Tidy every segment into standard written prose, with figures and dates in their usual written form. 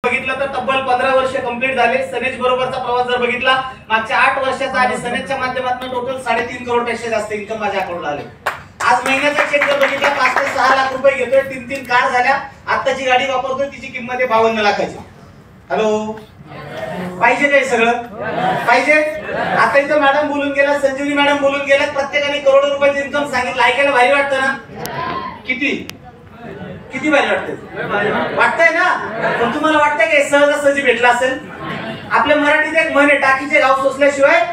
बघितलं तर तब्बल 15 वर्ष कंप्लीट झाले. सनेज बरोबरचा प्रवास जर बघितला मागच्या 8 वर्षाचा आणि सनेजच्या माध्यमातून टोटल 3.5 करोड पेक्षा जास्त इन्कम माझ्या अकाउंटला आले. आज महिन्याचा चेक जर बघितला 5 ते 6 लाख रुपये घेतोय. 3 कार झाल्या. आत्ताची गाडी वापरतोय तिची किंमत आहे 52 लाखाची. हॅलो, पाहिजे काय सगळं पाहिजे. आता इथं मॅडम बोलून गेला, संजीवनी मॅडम बोलून गेल्या, प्रत्येकाने करोडो रुपयाची इन्कम सांगितलं. ऐकायला भारी वाटतं ना? किती भारी वाटतंय ना? पण तुम्हाला वाटतंय की सहजासहजी भेटला असेल? आपल्या मराठीत एक म्हण आहे, टाकीचे गाव सोसल्याशिवाय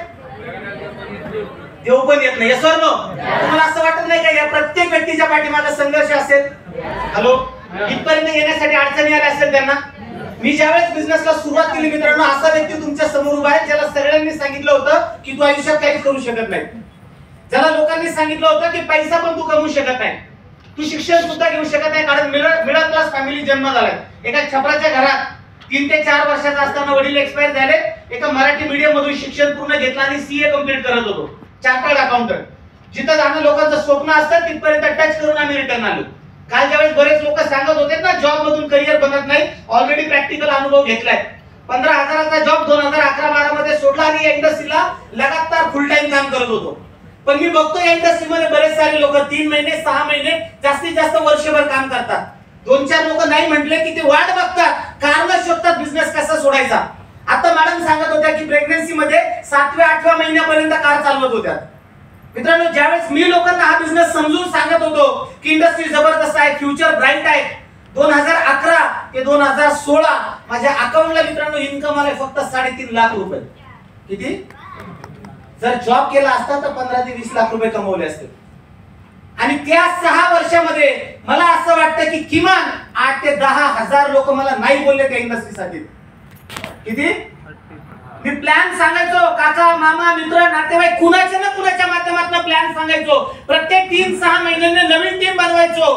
देव पण येत नाही. सर नो, तुम्हाला असं वाटत नाही का या प्रत्येक व्यक्तीच्या पाठीमागे संघर्ष असेल? हॅलो, इथपर्यंत येण्यासाठी अडचणी आल्या असेल त्यांना. मी ज्यावेळेस बिझनेसला सुरुवात केली मित्रांनो, असा व्यक्ती तुमच्या समोर उभा आहे ज्याला सगळ्यांनी सांगितलं होतं की तू आयुष्यात काहीच करू शकत नाही. ज्याला लोकांनी सांगितलं होतं की पैसा पण तू कमवू शकत नाही, तू शिक्षण सुद्धा घेऊ शकत नाही, कारण मिडल क्लास फॅमिली जन्म झालाय. एका छपराच्या घरात 3 ते 4 वर्षाचा असताना वडील एक्सपायर झाले. एका मराठी मीडियम मधून शिक्षण पूर्ण घेतलं आणि सीए कंप्लीट करत होतो, चार्टर्ड अकाउंटंट. जिथं जाणं लोकांचं स्वप्न असतं तिथपर्यंत टच करून आम्ही रिटर्न आलो. काल ज्यावेळेस बरेच लोक सांगत होते ना जॉब मधून करिअर बनत नाही, ऑलरेडी प्रॅक्टिकल अनुभव घेतलाय. 15,000चा जॉब 2011-12 मध्ये सोडला आणि या इंडस्ट्रीला लगातार फुल टाइम काम करत होतो. पण मी बघतो या इंडस्ट्रीमध्ये बरेच सारे लोक 3 महिने 6 महिने जास्तीत जास्त वर्षभर काम करतात. 2-4 लोक नाही म्हटले की ते वाट बघतात, कारण शोधतात बिझनेस कसा सोडायचा. आता मॅडम सांगत होत्या की प्रेग्नन्सी मध्ये 7व्या-8व्या महिन्यापर्यंत कार चालवत होत्या. मित्रांनो, ज्यावेळेस मी लोकांना हा बिझनेस समजून सांगत होतो की इंडस्ट्री जबरदस्त आहे, फ्युचर ब्राईट आहे, 2011 ते 2016 माझ्या अकाउंटला मित्रांनो इन्कम आले फक्त 3.5 लाख रुपये. किती? जर जॉब केला असता तर 15 ते 20 लाख रुपये कमवले असते. आणि त्या 6 वर्षामध्ये मला असं वाटतं की किमान 8 ते 10 हजार लोक मला नाही बोलले त्या इंडस्ट्रीसाठी. किती? मी प्लॅन सांगायचो, काका मामा मित्र नातेवाईक कुणाच्या ना कुणाच्या माध्यमातून प्लॅन सांगायचो. प्रत्येक 3-6 महिन्यांनी नवीन टीम बनवायचो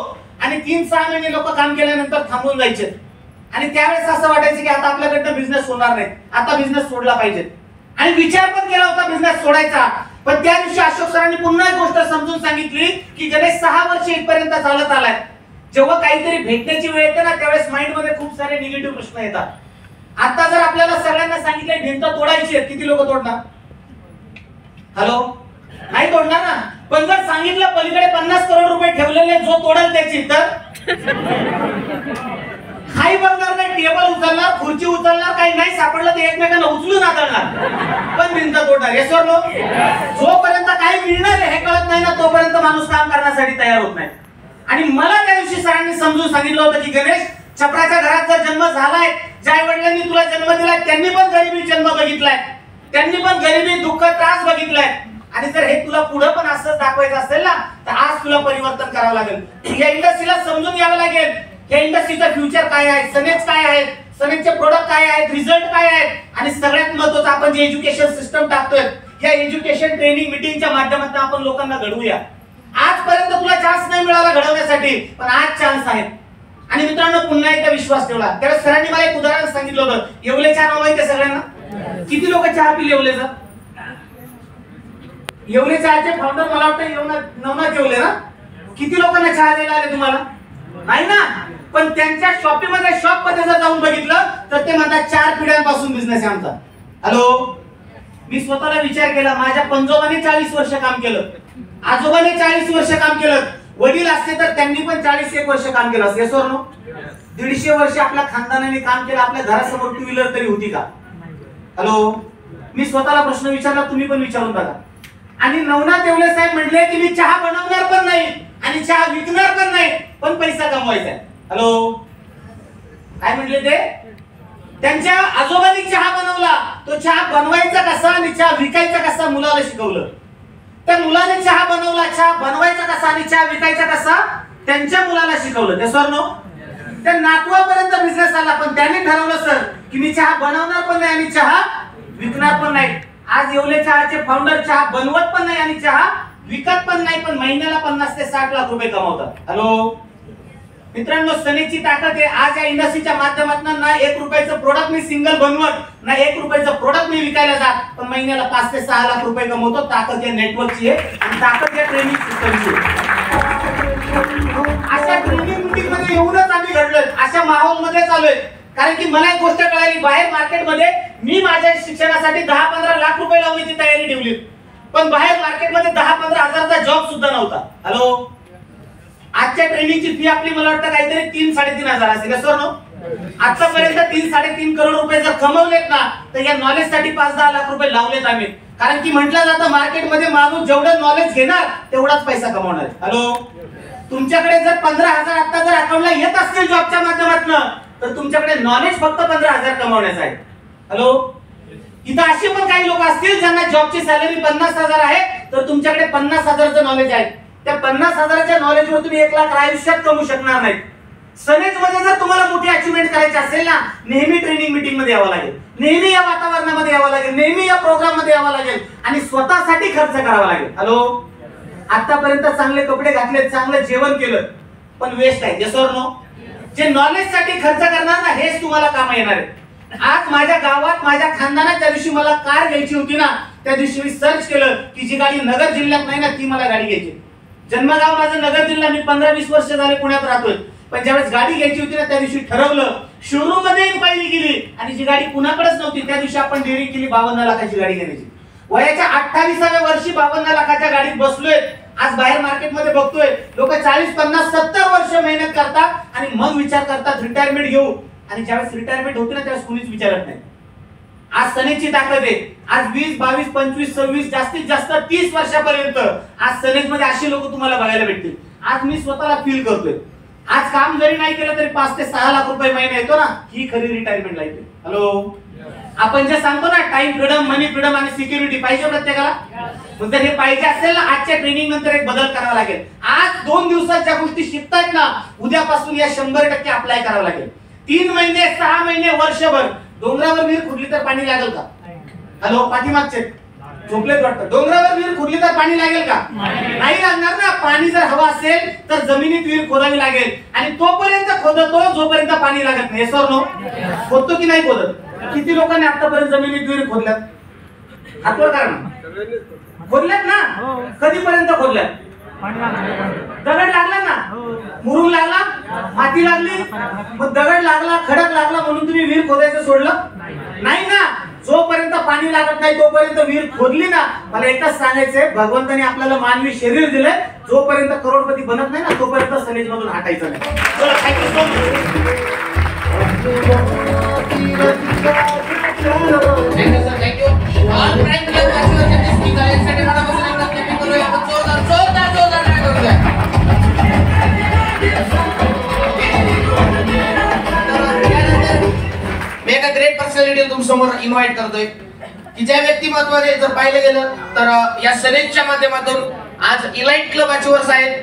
आणि 3-6 महिने लोक काम केल्यानंतर थांबून जायचे. आणि त्यावेळेस असं वाटायचं की आता आपल्याकडनं बिझनेस होणार नाही, आता बिझनेस सोडला पाहिजे. आणि विचार पण केला होता बिझनेस सोडायचा. पण त्या दिवशी अशोक सरांनी पुन्हा एक गोष्ट समजून सांगितली की गणेश 6 वर्ष इथपर्यंत चालत आलाय. जेव्हा काहीतरी भेटण्याची वेळ येते ना त्यावेळेस माइंड मध्ये खूप सारे निगेटिव्ह प्रश्न येतात. आता जर आपल्याला सगळ्यांना सांगितलं भिंत तोडायची आहे, किती लोक तोडणार? हॅलो, नाही तोडणार ना. पण जर सांगितलं पलीकडे 50 करोड रुपये ठेवलेले, जो तोडेल त्याची, तर काही बघणार नाही, टेबल उचलणार, खुर्ची उचलणार, काही नाही सापडलं तर एकमेकांना उचलून आदळणार, पण भिंत तोडणार. येस और नो? जोपर्यंत काही मिळणार हे कळत नाही ना तोपर्यंत माणूस काम करण्यासाठी तयार होत नाही. आणि मला त्या दिवशी सरांनी समजून सांगितलं होतं की गणेश, छपराच्या घरात जर जन्म झालाय, ज्या वडिलांनी तुला जन्म दिलाय त्यांनी पण गरिबी जन्म बघितलाय, त्यांनी पण गरिबी दुःख त्रास बघितलाय. आणि जर हे तुला पुढे पण असंच दाखवायचं असेल ना तर आज तुला परिवर्तन करावं लागेल. या इंडस्ट्रीला समजून घ्यावं लागेल या इंडस्ट्रीचं फ्युचर काय आहे, सनेज काय आहे, सनेजचे प्रोडक्ट काय आहेत, रिझल्ट काय आहेत, आणि सगळ्यात महत्त्वाचं आपण जे एज्युकेशन सिस्टम टाकतोय या एज्युकेशन ट्रेनिंग मीटिंगच्या माध्यमातून आपण लोकांना घडवूया. आजपर्यंत तुला चान्स नाही मिळाला घडवण्यासाठी, पण आज चान्स आहे. आणि मित्रांनो, पुन्हा एकदा विश्वास ठेवला. त्यावेळेस सरांनी मला एक उदाहरण सांगितलं होतं. येवले चहा नाव माहिती सगळ्यांना? किती लोक चहा पिले येवलेचा? येवले चहाचे फाउंडर मला वाटतं नवनाथ येवले ना. किती लोकांना चहा द्यायला आले तुम्हाला? नाही ना. पण त्यांच्या शॉप मध्ये जर जाऊन बघितलं तर ते म्हणतात 4 पिढ्यांपासून बिझनेस आहे आमचा. हॅलो, मी स्वतःला विचार केला, माझ्या पंजोबाने 40 वर्ष काम केलं, आजोबाने 40 वर्ष काम केलं, वडील असते तर त्यांनी पण 40-1 वर्ष काम केलं असतं. येस और नो? 150 वर्ष आपल्या खानदानाने काम केलं. आपल्या घरासमोर 2 व्हीलर तरी होती का? हॅलो, मी स्वतःला प्रश्न विचारला, तुम्ही पण विचारून बघा. आणि नवनाथ येवले साहेब म्हटले की मी चहा बनवणार पण नाही आणि चहा विकणार पण नाही, पण पैसा कमवायचा आहे. हॅलो, काय म्हटले ते? त्यांच्या आजोबांनी चहा बनवला, तो चहा बनवायचा कसा आणि चहा विकायचा कसा मुलाला शिकवलं. त्या मुलाने चहा बनवला, चहा बनवायचा कसा आणि चहा विकायचा कसा त्यांच्या मुलाला शिकवलं. ते सर नो, त्या नातवापर्यंत बिझनेस आला, पण त्याने ठरवलं सर की मी चहा बनवणार पण नाही आणि चहा विकणार पण नाही. आज येवले चहाचे फाउंडर चहा बनवत पण नाही आणि चहा विकत पण नाही, पण महिन्याला 50 ते 60 लाख रुपये कमवतात. हॅलो मित्रांनो, सनेजची ताकद आहे. आज या इंडस्ट्रीच्या माध्यमातून ना 1 रुपयाचं प्रोडक्ट मी सिंगल बनवत, ना 1 रुपयाचं प्रोडक्ट मी विकायला जात, पण महिन्याला 5 ते 6 लाख रुपये कमवतो. ताकद या नेटवर्कची आहे आणि ताकद या ट्रेनिंग सिस्टमची आहे. अशा ट्रेनिंग मीटिंग मध्ये येऊनच आम्ही घडलोय, अशा माहोल मध्ये चाललोय. कारण की मला एक गोष्ट कळाली, बाहेर मार्केटमध्ये मी माझ्या शिक्षणासाठी 10-15 लाख रुपये लावण्याची तयारी ठेवली, पण बाहेर मार्केटमध्ये 10-15 हजाराचा जॉब सुद्धा नव्हता. हॅलो, आजच्या ट्रेनिंगची फी आपली मला वाटतं काहीतरी 3-3.5 हजार असेल सर नो. आतापर्यंत 3-3.5 करोड रुपये जर कमवलेत ना, तर या नॉलेज साठी 5-10 लाख रुपये लावलेत आम्ही. कारण की म्हटलं जातं मार्केटमध्ये माणूस जेवढं नॉलेज घेणार तेवढाच पैसा कमवणार. हॅलो, तुमच्याकडे जर 15,000 आता जर अकाउंटला येत असतील जॉबच्या माध्यमातून, तर तुमच्याकडे नॉलेज फक्त 15,000 कमवण्याचं आहे. हॅलो, इथं असे पण काही लोक असतील ज्यांना जॉबची सॅलरी 50,000 आहे, तर तुमच्याकडे 50,000चं नॉलेज आहे. त्या 50,000च्या नॉलेजवर तुम्ही 1 लाख आयुष्यात कमवू शकणार नाही. सनेज मध्ये जर तुम्हाला मोठी अचिव्हमेंट करायची असेल ना, नेहमी ट्रेनिंग मीटिंग मध्ये यावं लागेल, नेहमी या वातावरणामध्ये यावं लागेल, नेहमी या प्रोग्राम मध्ये यावं लागेल आणि स्वतःसाठी खर्च करावा लागेल. हॅलो, आतापर्यंत चांगले कपडे घातले, चांगलं जेवण केलं, पण वेस्ट आहे. Yes or no? जे नॉलेज साठी खर्च करणार ना, हेच तुम्हाला काम येणार आहे. आज माझ्या गावात माझ्या खानदानात ज्या दिवशी मला कार घ्यायची होती ना, त्या दिवशी मी सर्च केलं की जी गाडी नगर जिल्ह्यात नाही ना, ती मला गाडी घ्यायची. जन्मगाव माझं नगर जिल्हा, मी 15-20 वर्ष झाले पुण्यात राहतोय, पण ज्यावेळेस गाडी घ्यायची होती ना, त्या दिवशी ठरवलं, शोरूम मध्ये इन्क्वायरी केली आणि जी गाडी कुणाकडेच नव्हती, त्या दिवशी आपण डेअरिंग केली 52 लाखाची गाडी घेण्याची. वयाच्या 28व्या वर्षी 52 लाखाच्या गाडीत बसलोय. आज बाहेर मार्केटमध्ये बघतोय लोक 40, 50, 70 वर्ष मेहनत करतात आणि मग विचार करतात रिटायरमेंट घेऊ, आणि ज्यावेळेस रिटायरमेंट होते ना, त्यावेळेस कुणीच विचारत नाही. आज सनेजची ताकद आहे. आज 20, 22, 25, 26, जास्तीत जास्त 30 वर्षापर्यंत आज सनेज मध्ये अशी लोक तुम्हाला बघायला भेटतील. आज मी स्वतःला फील करतोय, आज काम जरी नाही केलं तरी 5 ते 6 लाख रुपये महिना येतो ना, ही खरी रिटायरमेंट लाईफ आहे. हॅलो, आपण जे सांगतो ना, टाइम फ्रीडम, मनी फ्रीडम आणि सिक्युरिटी पाहिजे प्रत्येकाला. मग जर हे पाहिजे असेल ना, आजच्या ट्रेनिंग नंतर एक बदल करावा लागेल. आज 2 दिवसात ज्या गोष्टी शिकतायत ना, उद्यापासून या 100% अप्लाय करावं लागेल. 3 महिने, 6 महिने, वर्षभर डोंगरावर विहीर खोदली तर पाणी लागेल का? हॅलो, पाठीमागचे झोपलेत वाटतं. डोंगरावर विहीर खोदली तर पाणी लागेल का? नाही लागणार ना. पाणी जर हवा असेल तर जमिनीत विहीर खोदावी लागेल, आणि तोपर्यंत खोदतो जोपर्यंत पाणी लागत नाही. सर नो, खोदतो की नाही खोदत? किती लोकांनी आतापर्यंत जमिनीत विहीर खोदल्यात? हातवर करा ना. खोदल्यात ना? कधीपर्यंत खोदल्यात? दगड लागला ना, मुरुम लागला, माती लागली, मग दगड लागला, खडक लागला म्हणून तुम्ही विहीर खोदायचं सोडलं नाही ना. जोपर्यंत पाणी लागत नाही तोपर्यंत विहीर खोदली ना. मला एकच सांगायचंय, भगवंताने आपल्याला मानवी शरीर दिलंय, जोपर्यंत करोडपती बनत नाही ना, तोपर्यंत सनेज मधून हटायचं नाही. चला, thank you so much. Thank you. All prime club वाचवायचे स्पीकर यासाठी मला बसून एकदा क्लिपिंग करूया. आपण जोरदार ट्राय करूया. मी एका ग्रेट पर्सनॅलिटी तुमच्या समोर इन्व्हाइट करतोय की ज्या व्यक्तिमत्वाने जर पाहिलं गेलं तर या सनेजच्या माध्यमातून आज इलाइट क्लब अचिव्हर्स आहेत.